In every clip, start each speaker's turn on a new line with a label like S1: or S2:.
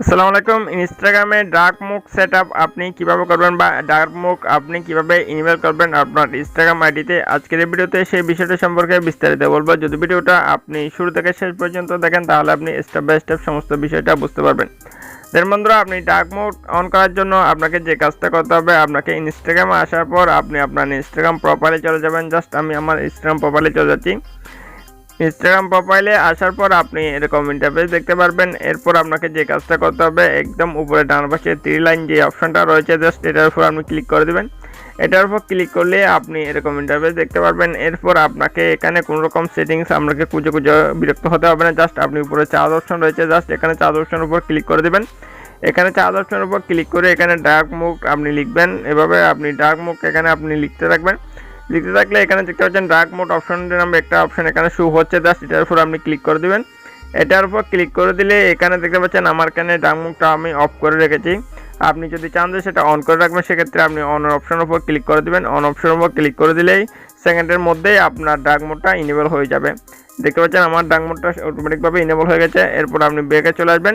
S1: আসসালামু আলাইকুম। ইনস্টাগ্রামে ডার্ক মুড সেটআপ আপনি কিভাবে করবেন বা ডার্ক মুড আপনি কিভাবে ইনেবল করবেন আপনার ইনস্টাগ্রাম আইডিতে, আজকের এই ভিডিওতে সেই বিষয়টা সম্পর্কে বিস্তারিত বলবো। যদি ভিডিওটা আপনি শুরু থেকে শেষ পর্যন্ত দেখেন তাহলে আপনি স্টেপ বাই স্টেপ সমস্ত বিষয়টা বুঝতে পারবেন। দেন বন্ধুরা, আপনি ডার্ক মোড অন করার জন্য আপনাকে যে কাজটা করতে হবে, আপনাকে ইনস্টাগ্রামে আসার পর আপনি আপনার ইনস্টাগ্রাম প্রোফাইলে চলে যাবেন। জাস্ট আমি আমার ইনস্টাগ্রাম প্রোফাইলে চলে যাচ্ছি। ইনস্টাগ্রাম প্রোফাইলে আসার পর আপনি এরকম ইন্টারফেস দেখতে পারবেন। এরপর আপনাকে যে কাজটা করতে হবে, একদম উপরে ডান পাশে 3 লাইন যে অপশনটা রয়েছে জাস্ট এটার উপর আপনি ক্লিক করে দেবেন। এটার উপর ক্লিক করলে আপনি এরকম ইন্টারফেস দেখতে পারবেন। এরপর আপনাকে এখানে কোনো রকম সেটিংস আপনাকে খুঁজে বিরক্ত হতে হবে না। জাস্ট আপনি উপরে চার্জ অপশন রয়েছে, জাস্ট এখানে চার্জ অপশনের উপর ক্লিক করে দেবেন। এখানে চার্জ অপশনের উপর ক্লিক করে এখানে ডার্ক মুড আপনি লিখবেন। এভাবে আপনি ডার্ক মুড এখানে আপনি লিখতে থাকবেন। লিখতে থাকলে এখানে দেখতে পাচ্ছেন ডার্ক মোড অপশনের নামে একটা অপশন এখানে শো হচ্ছে, জাস্ট এটার উপর আপনি ক্লিক করে দিবেন। এটার উপর ক্লিক করে দিলে এখানে দেখতে পাচ্ছেন আমার এখানে ডার্ক মোডটা আমি অফ করে রেখেছি। আপনি যদি চান যে সেটা অন করে রাখবেন, সেক্ষেত্রে আপনি অন অপশনের উপর ক্লিক করে দিবেন। অন অপশনের উপর ক্লিক করে দিলেই সেকেন্ডের মধ্যেই আপনার ডার্ক মোডটা ইনেবল হয়ে যাবে। দেখতে পাচ্ছেন আমার ডার্ক মোডটা অটোমেটিকভাবে ইনেবল হয়ে গেছে। এরপর আপনি ব্যাকে চলে আসবেন।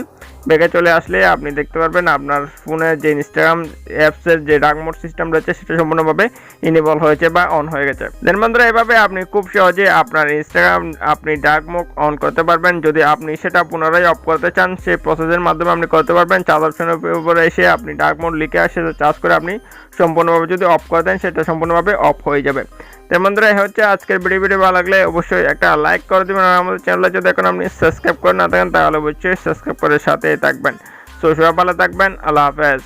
S1: ব্যাকে চলে আসলে আপনি দেখতে পারবেন আপনার ফোনের যে ইনস্টাগ্রাম অ্যাপসের যে ডার্ক মোড সিস্টেম রয়েছে সেটা সম্পূর্ণভাবে ইনেবল হয়েছে বা অন হয়ে গেছে। দেন বন্ধুরা, এভাবে আপনি খুব সহজে আপনার ইনস্টাগ্রাম আপনি ডার্ক মোড অন করতে পারবেন। যদি আপনি সেটা পুনরায় অফ করতে চান, সেই প্রসেসের মাধ্যমে আপনি করতে পারবেন। চার্জ অপশনের উপরে এসে আপনি ডার্ক মোড লিখে আসে চার্জ করে আপনি সম্পূর্ণভাবে যদি অফ করে দেন, সেটা সম্পূর্ণভাবে অফ হয়ে যাবে। তো বন্ধুরা, এই হচ্ছে আজকের ভিডিও ভালো লাগলে অবশ্যই একটা লাইক করে দেবেন। আর আমাদের চ্যানেলে যদি এখন আপনি সাবস্ক্রাইব করে না থাকেন তাহলে অবশ্যই সাবস্ক্রাইব করে সাথে থাকবেন। সো সবাই ভালো থাকবেন। আল্লাহ হাফেজ।